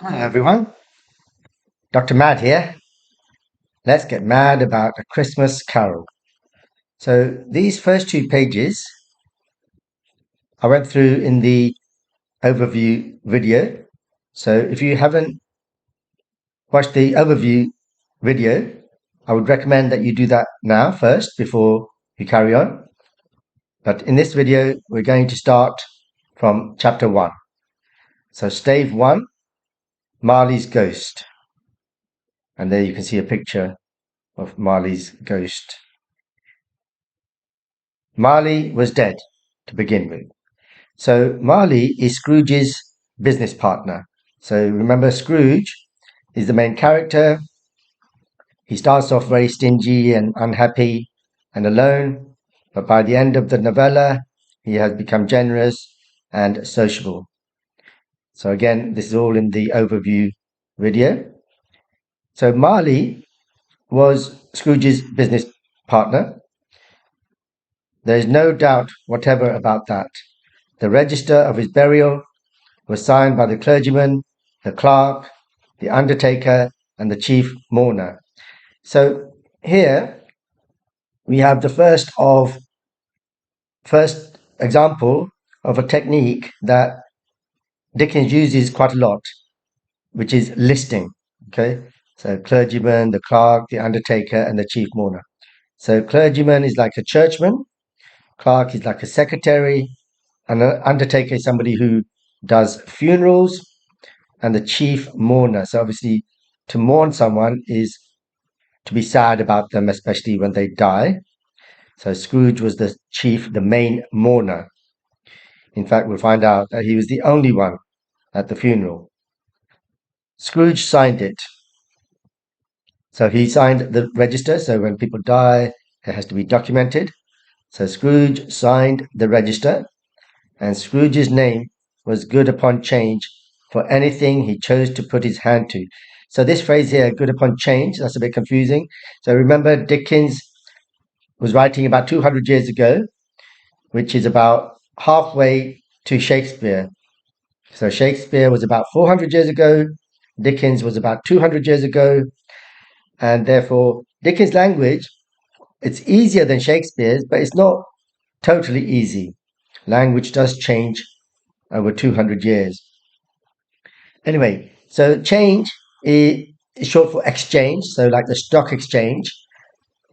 Hi everyone, Dr. Mad here. Let's get mad about A Christmas Carol. So these first two pages I went through in the overview video. So if you haven't watched the overview video, I would recommend that you do that now first before you carry on. But in this video, we're going to start from chapter 1. So Stave 1, Marley's Ghost. And there you can see a picture of Marley's ghost. Marley was dead to begin with. So Marley is Scrooge's business partner. So remember, Scrooge is the main character. He starts off very stingy and unhappy and alone, but by the end of the novella, he has become generous and sociable. So again, this is all in the overview video. So Marley was Scrooge's business partner. There is no doubt whatever about that. The register of his burial was signed by the clergyman, the clerk, the undertaker, and the chief mourner. So here we have the first example of a technique that Dickens uses quite a lot, which is listing. Okay, so clergyman, the clerk, the undertaker, and the chief mourner. So clergyman is like a churchman, clerk is like a secretary, and an undertaker is somebody who does funerals, and the chief mourner. So obviously, to mourn someone is to be sad about them, especially when they die. So Scrooge was the chief, the main mourner. In fact, we'll find out that he was the only one at the funeral. Scrooge signed it. So he signed the register. So when people die, it has to be documented. So Scrooge signed the register, and Scrooge's name was good upon change for anything he chose to put his hand to. So this phrase here, good upon change, that's a bit confusing. So remember, Dickens was writing about 200 years ago, which is about halfway to Shakespeare. So Shakespeare was about 400 years ago, Dickens was about 200 years ago, and therefore Dickens' language, it's easier than Shakespeare's, but it's not totally easy. Language does change over 200 years. Anyway, so change is short for exchange, so like the stock exchange.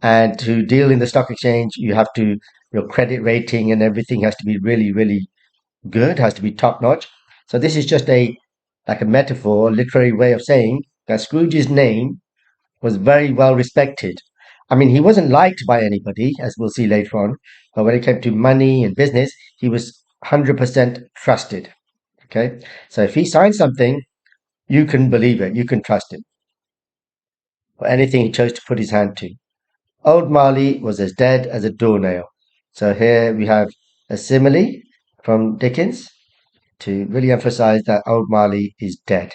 And to deal in the stock exchange, you have to, your credit rating and everything has to be really, really good, has to be top notch. So this is just like a metaphor, literary way of saying that Scrooge's name was very well respected. I mean, he wasn't liked by anybody, as we'll see later on, but when it came to money and business, he was 100% trusted. Okay, so if he signed something, you can believe it, you can trust him for anything he chose to put his hand to. Old Marley was as dead as a doornail. So here we have a simile from Dickens to really emphasize that old Marley is dead.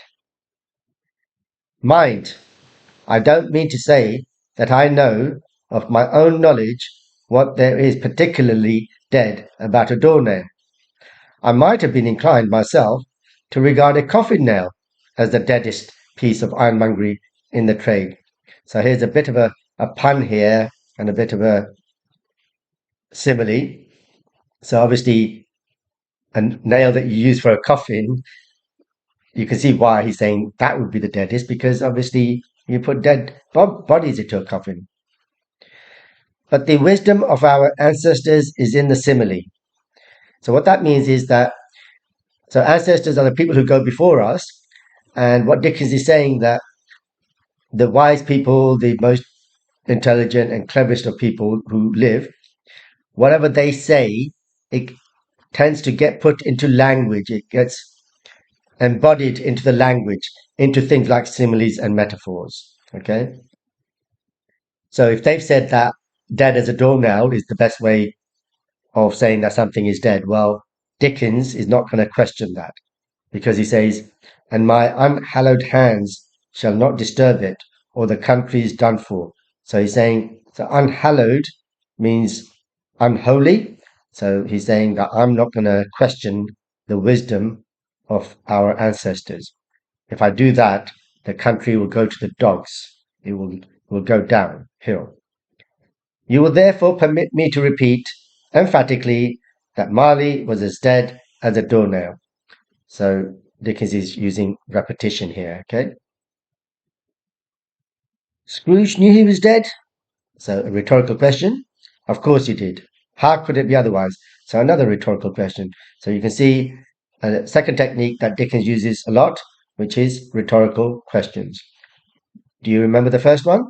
Mind, I don't mean to say that I know of my own knowledge what there is particularly dead about a doornail. I might have been inclined myself to regard a coffin nail as the deadest piece of ironmongery in the trade. So here's a bit of a pun here and a bit of a simile. So obviously, a nail that you use for a coffin, you can see why he's saying that would be the deadest, because obviously you put dead bodies into a coffin. But the wisdom of our ancestors is in the simile. So what that means is that so ancestors are the people who go before us, and what Dickens is saying that the wise people, the most intelligent and cleverest of people who live, whatever they say, it tends to get put into language. It gets embodied into the language, into things like similes and metaphors. Okay. So if they've said that dead as a doornail is the best way of saying that something is dead, well, Dickens is not going to question that because he says, and my unhallowed hands shall not disturb it, or the country is done for. So he's saying, so unhallowed means unholy. So he's saying that I'm not going to question the wisdom of our ancestors If I do that, the country will go to the dogs. It will go downhill. You will therefore permit me to repeat emphatically that Marley was as dead as a doornail. So Dickens is using repetition here, okay? Scrooge knew he was dead. So a rhetorical question. Of course he did. How could it be otherwise? So another rhetorical question. So you can see a second technique that Dickens uses a lot, which is rhetorical questions. Do you remember the first one?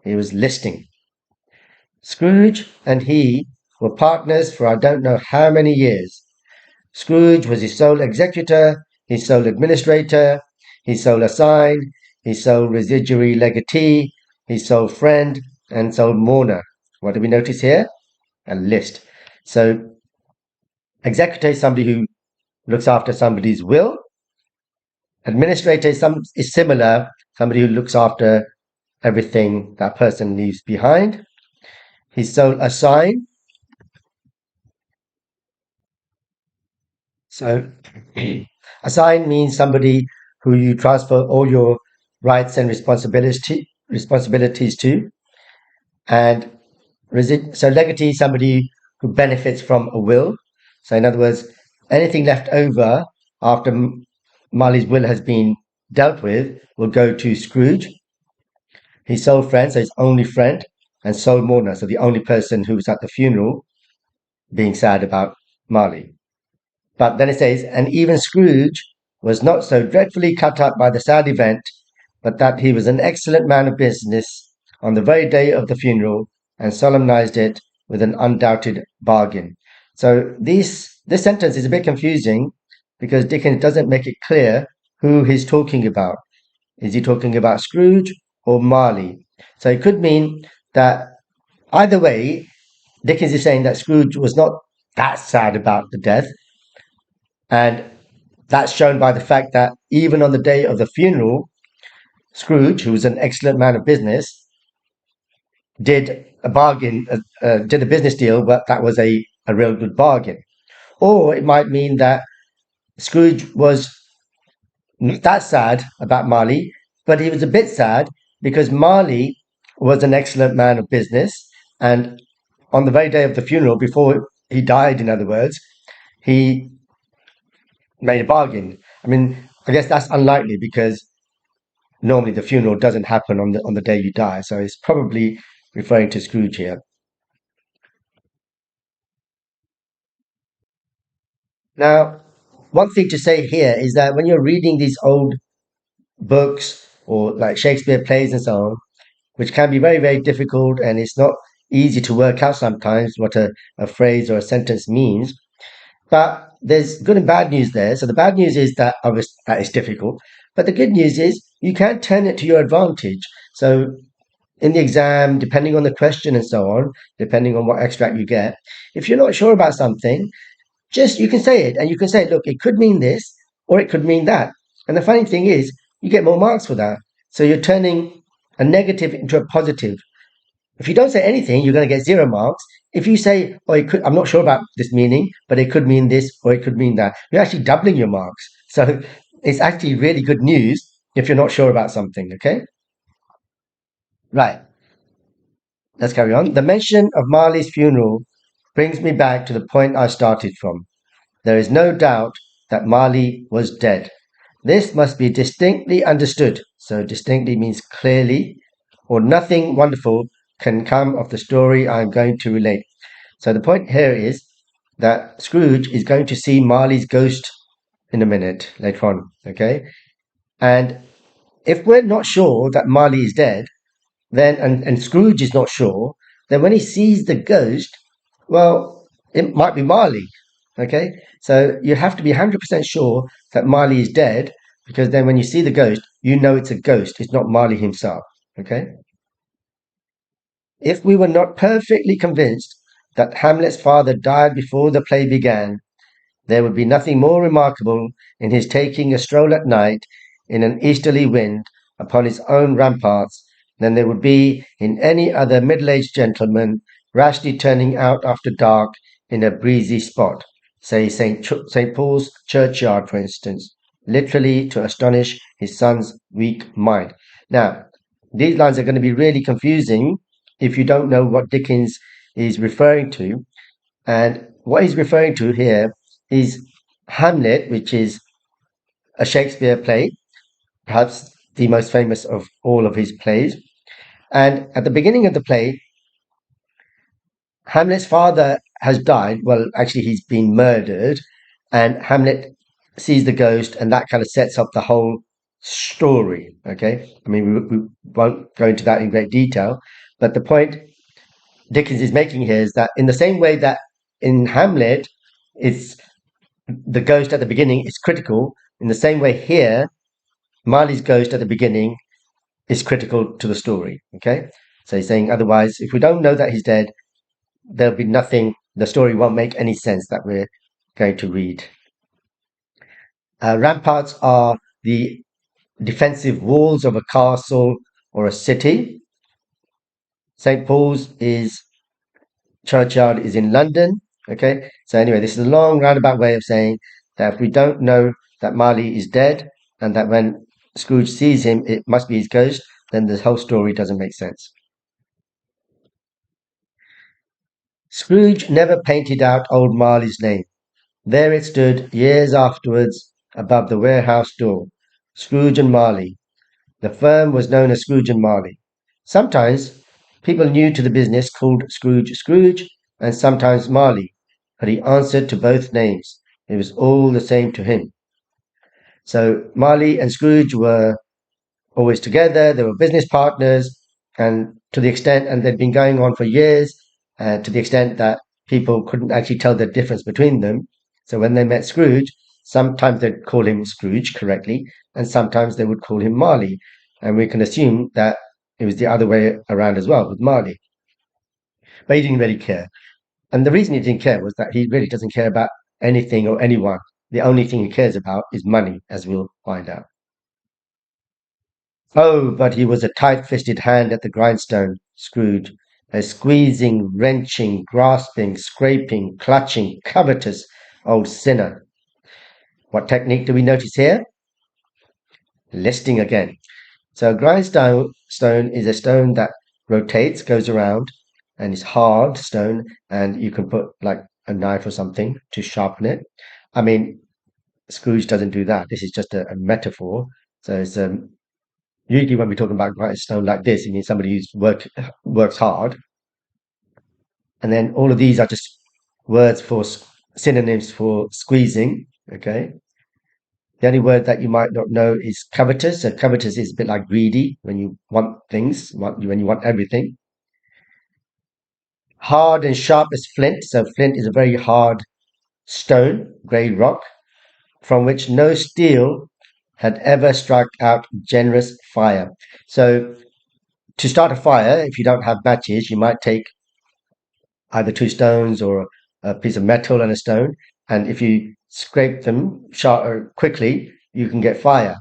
He was listing. Scrooge and he were partners for I don't know how many years. Scrooge was his sole executor, his sole administrator, his sole assign, his sole residuary legatee, his sole friend, and sole mourner. What do we notice here? A list. So, executor is somebody who looks after somebody's will. Administrator is similar, somebody who looks after everything that person leaves behind. His sole assign. So, assign means somebody who you transfer all your rights and responsibilities to, and so legatee is somebody who benefits from a will. So, in other words, anything left over after Marley's will has been dealt with will go to Scrooge, his sole friend, so his only friend, and sole mourner, so the only person who was at the funeral being sad about Marley. But then it says, and even Scrooge was not so dreadfully cut up by the sad event, but that he was an excellent man of business on the very day of the funeral, and solemnized it with an undoubted bargain. So this sentence is a bit confusing because Dickens doesn't make it clear who he's talking about. Is he talking about Scrooge or Marley? So it could mean that either way, Dickens is saying that Scrooge was not that sad about the death, and that's shown by the fact that even on the day of the funeral, Scrooge, who was an excellent man of business, did a bargain, did a business deal, but that was a real good bargain. Or it might mean that Scrooge was not that sad about Marley, but he was a bit sad because Marley was an excellent man of business. And on the very day of the funeral, before he died, in other words, he made a bargain. I mean, I guess that's unlikely because normally the funeral doesn't happen on the day you die. So it's probably referring to Scrooge here. Now, one thing to say here is that when you're reading these old books or like Shakespeare plays and so on, which can be very, very difficult and it's not easy to work out sometimes what a phrase or a sentence means. But there's good and bad news there. So the bad news is that obviously that is difficult. But the good news is you can turn it to your advantage. So in the exam, depending on the question and so on, depending on what extract you get, if you're not sure about something, just you can say it and you can say, look, it could mean this or it could mean that. And the funny thing is, you get more marks for that. So you're turning a negative into a positive. If you don't say anything, you're going to get 0 marks. If you say, oh, I'm not sure about this meaning, but it could mean this or it could mean that, you're actually doubling your marks. So it's actually really good news if you're not sure about something, okay? Right, let's carry on. The mention of Marley's funeral brings me back to the point I started from. There is no doubt that Marley was dead. This must be distinctly understood. So, distinctly means clearly, or nothing wonderful can come of the story I am going to relate. So, the point here is that Scrooge is going to see Marley's ghost in a minute later on. Okay. And if we're not sure that Marley is dead, then and Scrooge is not sure, then when he sees the ghost, well, it might be Marley. Okay, so you have to be 100% sure that Marley is dead because then when you see the ghost, you know it's a ghost. It's not Marley himself. Okay, if we were not perfectly convinced that Hamlet's father died before the play began, there would be nothing more remarkable in his taking a stroll at night in an easterly wind upon his own ramparts than there would be in any other middle-aged gentleman rashly turning out after dark in a breezy spot, say St. Paul's churchyard, for instance. literally to astonish his son's weak mind. Now, these lines are going to be really confusing if you don't know what Dickens is referring to. And what he's referring to here is Hamlet, which is a Shakespeare play, perhaps the most famous of all of his plays. And at the beginning of the play, Hamlet's father has died. Well, actually, he's been murdered, and Hamlet sees the ghost, and that kind of sets up the whole story. Okay, I mean, we won't go into that in great detail, but the point Dickens is making here is that in the same way that in Hamlet, it's the ghost at the beginning is critical. In the same way here, Marley's ghost at the beginning is critical to the story. Okay, so he's saying otherwise, if we don't know that he's dead, there'll be nothing. The story won't make any sense that we're going to read. Ramparts are the defensive walls of a castle or a city. St. Paul's is churchyard is in London. Okay, so anyway, this is a long roundabout way of saying that if we don't know that Marley is dead and that when Scrooge sees him, it must be his ghost, then the whole story doesn't make sense. Scrooge never painted out old Marley's name. There it stood years afterwards above the warehouse door. Scrooge and Marley. The firm was known as Scrooge and Marley. Sometimes people new to the business called Scrooge Scrooge and sometimes Marley, but he answered to both names. It was all the same to him. So Marley and Scrooge were always together. They were business partners, and to the extent, and they'd been going on for years, to the extent that people couldn't actually tell the difference between them. So when they met Scrooge, sometimes they'd call him Scrooge correctly, and sometimes they would call him Marley. And we can assume that it was the other way around as well with Marley. But he didn't really care. And the reason he didn't care was that he really doesn't care about anything or anyone. The only thing he cares about is money, as we'll find out. Oh, but he was a tight-fisted hand at the grindstone, Scrooge, a squeezing, wrenching, grasping, scraping, clutching, covetous old sinner. What technique do we notice here? Listing again. So a grindstone stone is a stone that rotates, goes around, and is hard stone, and you can put like a knife or something to sharpen it. I mean, Scrooge doesn't do that. This is just a metaphor. So it's usually when we're talking about grindstone like this, it means somebody who's works hard. And then all of these are just words for synonyms for squeezing. Okay. The only word that you might not know is covetous. So covetous is a bit like greedy when you want things, when you want everything. Hard and sharp as flint. So flint is a very hard stone, grey rock, from which no steel had ever struck out generous fire. So to start a fire, if you don't have matches, you might take either two stones or a piece of metal and a stone. And if you scrape them quickly, you can get fire.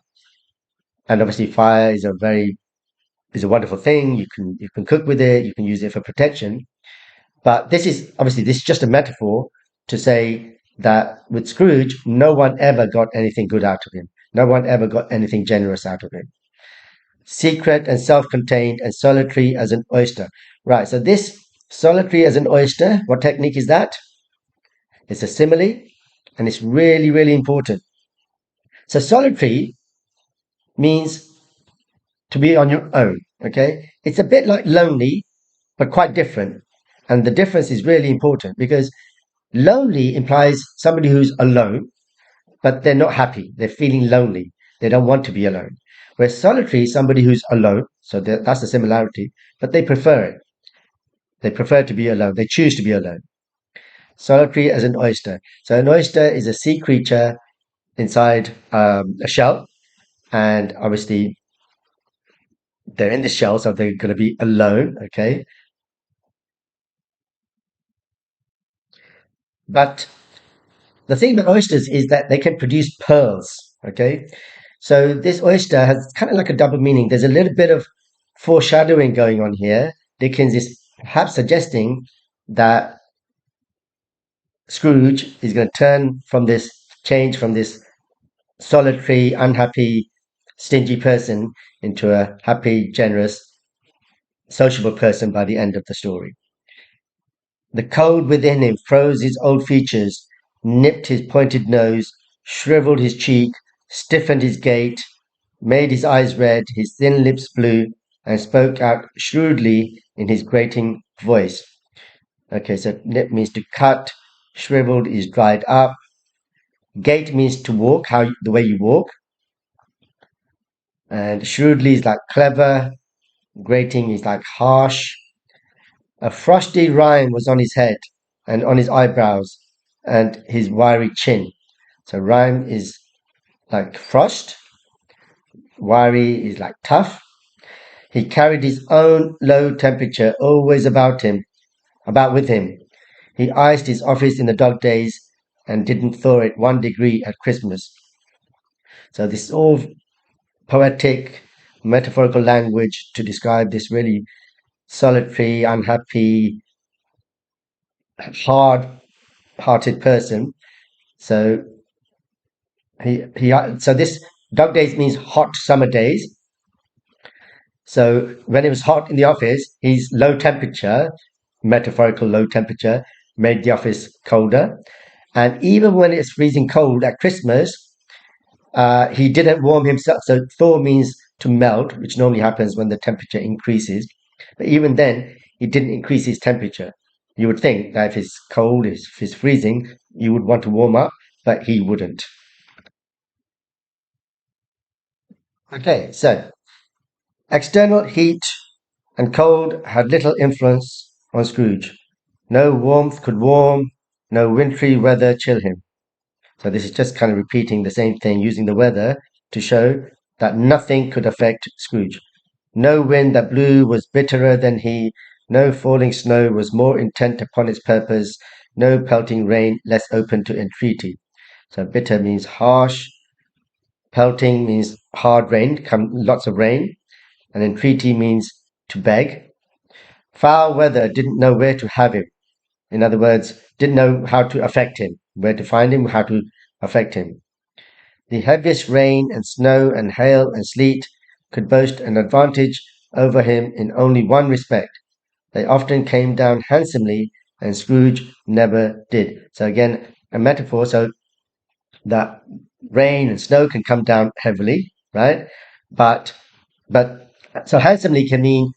And obviously, fire is a wonderful thing. You can cook with it. You can use it for protection. But this is just a metaphor to say that with Scrooge, no one ever got anything good out of him. No one ever got anything generous out of him. Secret and self-contained and solitary as an oyster. Right. So this solitary as an oyster, what technique is that? It's a simile, and it's really, really important. So solitary means to be on your own. Okay. It's a bit like lonely, but quite different. And the difference is really important because lonely implies somebody who's alone, but they're not happy. They're feeling lonely. They don't want to be alone. Whereas solitary is somebody who's alone. So that's the similarity, but they prefer it. They prefer to be alone. They choose to be alone. Solitary as an oyster. So an oyster is a sea creature inside a shell, and obviously they're in the shell, so they're going to be alone. Okay, but the thing about oysters is that they can produce pearls. Okay, so this oyster has kind of like a double meaning. There's a little bit of foreshadowing going on here. Dickens is perhaps suggesting that Scrooge is going to change from this solitary, unhappy, stingy person into a happy, generous, sociable person by the end of the story. The cold within him froze his old features, nipped his pointed nose, shriveled his cheek, stiffened his gait, made his eyes red, his thin lips blue, and spoke out shrewdly in his grating voice. Okay, so nip means to cut, shriveled is dried up, gait means to walk, the way you walk, and shrewdly is like clever, grating is like harsh. A frosty rime was on his head and on his eyebrows and his wiry chin. So rime is like frost, wiry is like tough. He carried his own low temperature always about with him. He iced his office in the dog days and didn't thaw it 1 degree at Christmas. So this is all poetic, metaphorical language to describe this really solitary, unhappy, hard-hearted person. So so this dog days means hot summer days. So when it was hot in the office, his low temperature, metaphorical low temperature, made the office colder. And even when it's freezing cold at Christmas, he didn't warm himself. So thaw means to melt, which normally happens when the temperature increases. But even then, he didn't increase his temperature. You would think that if it's cold, if it's freezing, you would want to warm up, but he wouldn't. Okay, so external heat and cold had little influence on Scrooge. No warmth could warm, no wintry weather chill him. So this is just kind of repeating the same thing, using the weather to show that nothing could affect Scrooge. No wind that blew was bitterer than he, no falling snow was more intent upon its purpose, no pelting rain less open to entreaty. So bitter means harsh, pelting means hard rain, lots of rain, and entreaty means to beg. Foul weather didn't know where to have him. In other words, didn't know how to affect him, where to find him, how to affect him. The heaviest rain and snow and hail and sleet could boast an advantage over him in only one respect. They often came down handsomely, and Scrooge never did. So again, a metaphor so that rain and snow can come down heavily, right? But but so handsomely can mean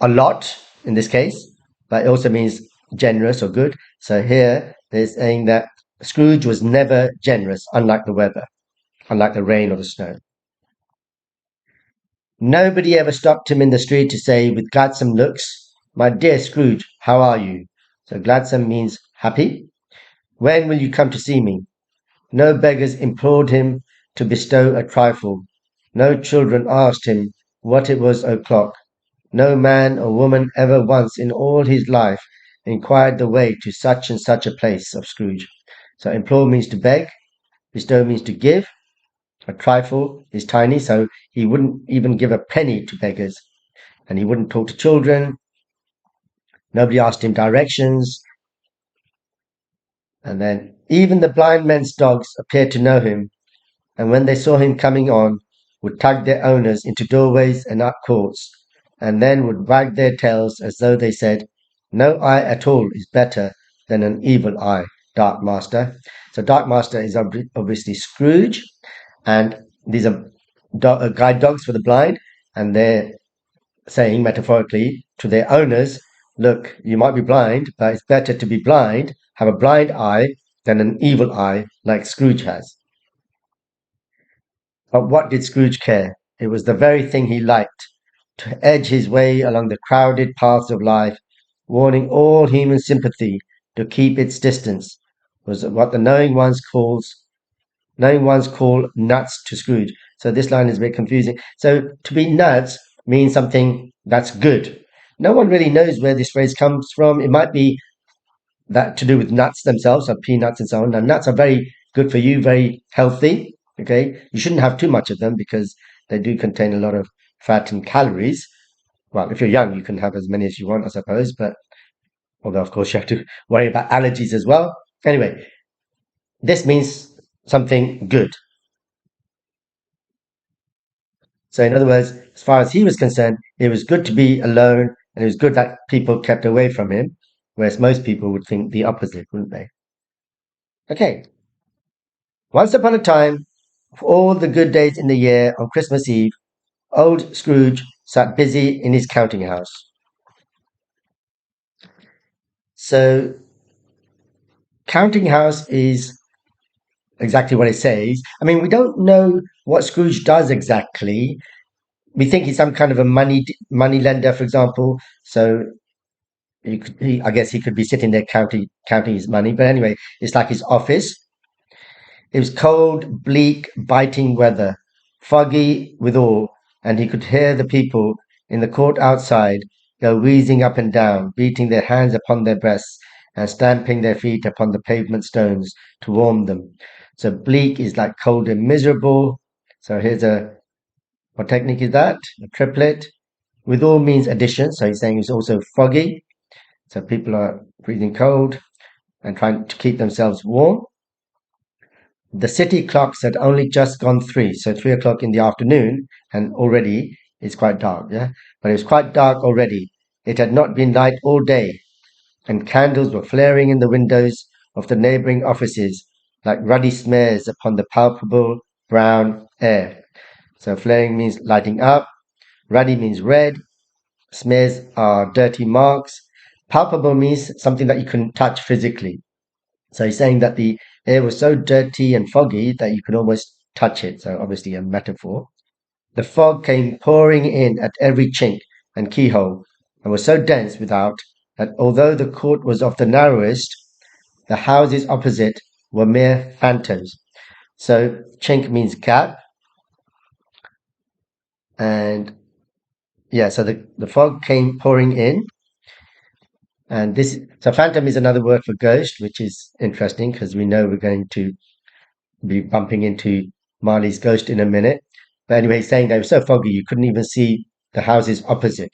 a lot in this case, but it also means generous or good. So here they're saying that Scrooge was never generous, unlike the weather, unlike the rain or the snow. Nobody ever stopped him in the street to say, with gladsome looks, "My dear Scrooge, how are you?" So gladsome means happy. "When will you come to see me?" No beggars implored him to bestow a trifle. No children asked him what it was o'clock. No man or woman ever once in all his life inquired the way to such and such a place of Scrooge. So implore means to beg, bestow means to give. A trifle is tiny, so he wouldn't even give a penny to beggars, and he wouldn't talk to children. Nobody asked him directions, and then even the blind men's dogs appeared to know him, and when they saw him coming on, would tug their owners into doorways and up courts, and then would wag their tails as though they said, "No eye at all is better than an evil eye, Dark Master." So Dark Master is obviously Scrooge, and these are guide dogs for the blind, and they're saying metaphorically to their owners, "Look, you might be blind, but it's better to be blind, have a blind eye, than an evil eye like Scrooge has." But what did Scrooge care? It was the very thing he liked, to edge his way along the crowded paths of life, warning all human sympathy to keep its distance, was what the knowing ones call nuts to Scrooge. So this line is a bit confusing. So to be nuts means something that's good. No one really knows where this phrase comes from. It might be that to do with nuts themselves, or peanuts and so on. Now, nuts are very good for you, very healthy. Okay, you shouldn't have too much of them because they do contain a lot of fat and calories. Well, if you're young, you can have as many as you want, I suppose. But although, of course, you have to worry about allergies as well. Anyway, this means something good. So, in other words, as far as he was concerned, it was good to be alone and it was good that people kept away from him, whereas most people would think the opposite, wouldn't they? Okay. Once upon a time, for all the good days in the year on Christmas Eve, old Scrooge sat busy in his counting house. So, counting house is exactly what it says. I mean, we don't know what Scrooge does exactly. We think he's some kind of a money lender, for example. So I guess he could be sitting there counting his money. But anyway, it's like his office. It was cold, bleak, biting weather, foggy withal, and he could hear the people in the court outside go wheezing up and down, beating their hands upon their breasts and stamping their feet upon the pavement stones to warm them. So bleak is like cold and miserable. So here's a what technique is that? A triplet. Withal means addition. So he's saying it's also foggy. So people are breathing cold and trying to keep themselves warm. The city clocks had only just gone three, so 3 o'clock in the afternoon, and already it's quite dark, yeah? But it was quite dark already. It had not been light all day, and candles were flaring in the windows of the neighboring offices like ruddy smears upon the palpable brown air. So flaring means lighting up, ruddy means red, smears are dirty marks, palpable means something that you can touch physically. So he's saying that the air was so dirty and foggy that you could almost touch it. So obviously a metaphor. The fog came pouring in at every chink and keyhole and was so dense without that although the court was of the narrowest, the houses opposite were mere phantoms. So chink means gap, and yeah, so the fog came pouring in, and this so phantom is another word for ghost, which is interesting because we know we're going to be bumping into Marley's ghost in a minute. But anyway, he's saying they were so foggy you couldn't even see the houses opposite.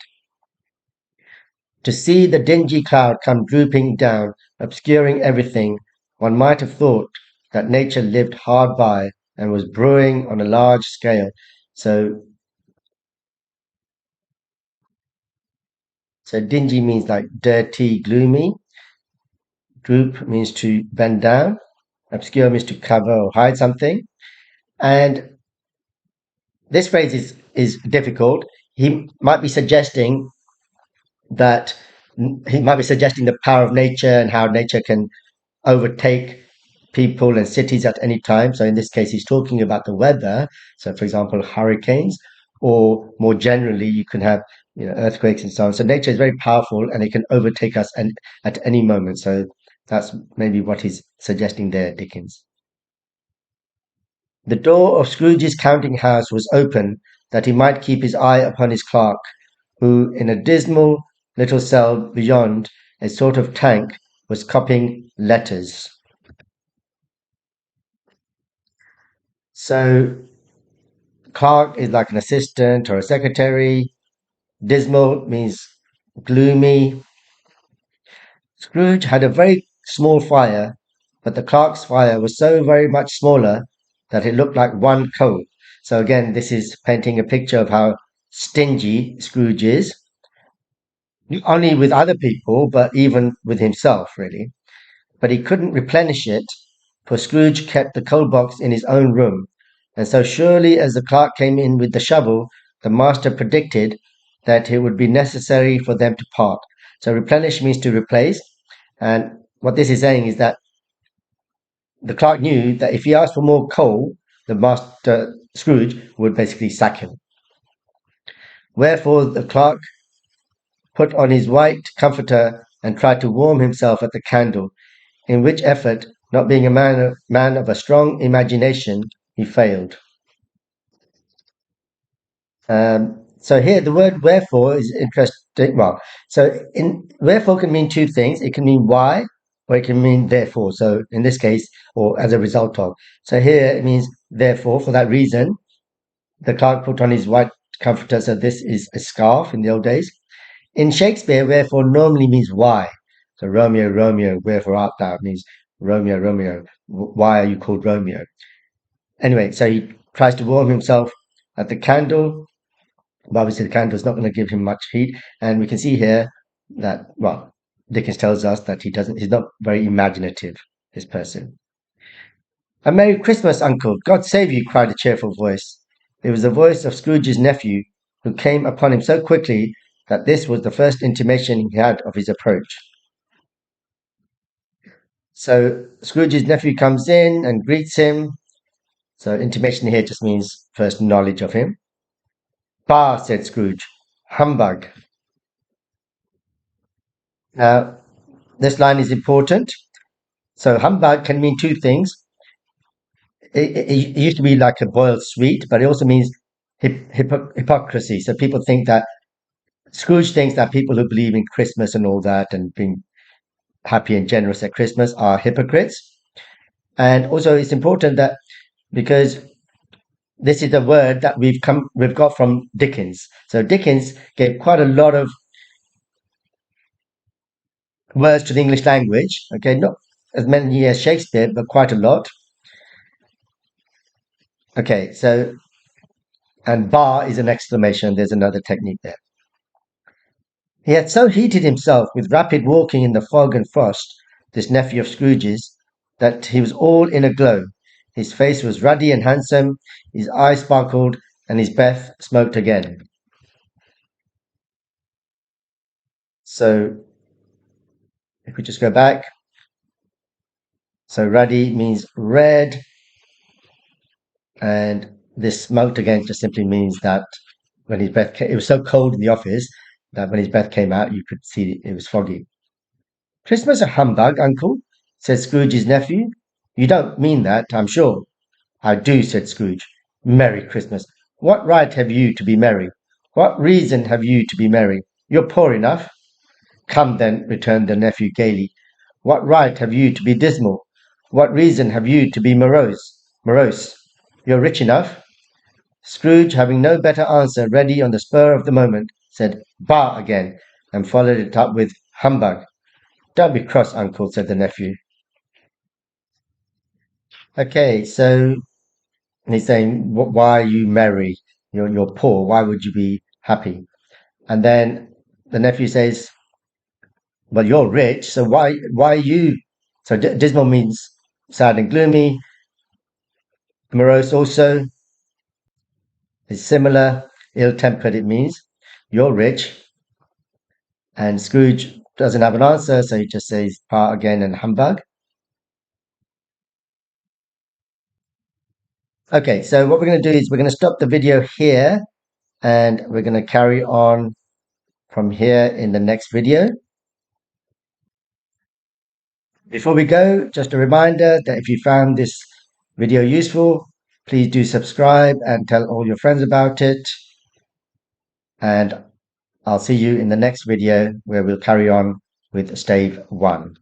To see the dingy cloud come drooping down, obscuring everything, one might have thought that nature lived hard by and was brewing on a large scale. So, so dingy means like dirty, gloomy. Droop means to bend down. Obscure means to cover or hide something. And this phrase is difficult. He might be suggesting that he might be suggesting the power of nature and how nature can overtake people and cities at any time. So in this case, he's talking about the weather. So, for example, hurricanes, or more generally, you can have earthquakes and so on. So nature is very powerful and it can overtake us and at any moment. So that's maybe what he's suggesting there, Dickens. The door of Scrooge's counting house was open that he might keep his eye upon his clerk, who, in a dismal little cell beyond a sort of tank, was copying letters. So, clerk is like an assistant or a secretary. Dismal means gloomy. Scrooge had a very small fire, but the clerk's fire was so very much smaller that it looked like one coal. So again, this is painting a picture of how stingy Scrooge is, not only with other people, but even with himself, really. But he couldn't replenish it, for Scrooge kept the coal box in his own room. And so surely as the clerk came in with the shovel, the master predicted that it would be necessary for them to part. So replenish means to replace. And what this is saying is that the clerk knew that if he asked for more coal, the master Scrooge would basically sack him. Wherefore the clerk put on his white comforter and tried to warm himself at the candle, in which effort, not being a man of a strong imagination, he failed. So here the word wherefore is interesting. Well, so in wherefore can mean two things. It can mean why, or it can mean therefore. So in this case, or as a result of. So here it means therefore, for that reason, the clerk put on his white comforter. So this is a scarf in the old days. In Shakespeare, wherefore normally means why. So Romeo, Romeo, wherefore art thou means Romeo, Romeo, why are you called Romeo? Anyway, so he tries to warm himself at the candle, but obviously the candle is not going to give him much heat. And we can see here that, well, Dickens tells us that he's not very imaginative, this person. "A Merry Christmas, uncle! God save you!" cried a cheerful voice. It was the voice of Scrooge's nephew, who came upon him so quickly that this was the first intimation he had of his approach. So Scrooge's nephew comes in and greets him. So intimation here just means first knowledge of him. "Bah," said Scrooge. "Humbug." Now, this line is important. So humbug can mean two things. It used to be like a boiled sweet, but it also means hypocrisy. So people think that Scrooge thinks that people who believe in Christmas and all that and being happy and generous at Christmas are hypocrites. And also, it's important that because this is a word that we've got from Dickens. So Dickens gave quite a lot of words to the English language. Okay, not as many as Shakespeare, but quite a lot. Okay, so and bar is an exclamation. There's another technique there. He had so heated himself with rapid walking in the fog and frost, this nephew of Scrooge's, that he was all in a glow. His face was ruddy and handsome, his eyes sparkled, and his breath smoked again. So if we just go back, so ruddy means red, and this smoked again just simply means that when his breath came, it was so cold in the office that when his breath came out, you could see it was foggy. "Christmas a humbug, uncle?" said Scrooge's nephew. "You don't mean that, I'm sure." "I do," said Scrooge. "Merry Christmas! What right have you to be merry? What reason have you to be merry? You're poor enough." "Come, then," returned the nephew gaily. "What right have you to be dismal? What reason have you to be morose? You're rich enough." Scrooge, having no better answer ready on the spur of the moment, said "Bah!" again, and followed it up with "Humbug." "Don't be cross, uncle," said the nephew. Okay, so he's saying, "Why are you merry? You're poor. Why would you be happy?" And then the nephew says, "Well, you're rich, so why are you?" So dismal means sad and gloomy. Morose also is similar. Ill-tempered it means. "You're rich." And Scrooge doesn't have an answer, so he just says "pa" again and "humbug." Okay, so what we're going to do is we're going to stop the video here, and we're going to carry on from here in the next video. Before we go, just a reminder that if you found this video useful, please do subscribe and tell all your friends about it. And I'll see you in the next video where we'll carry on with Stave 1.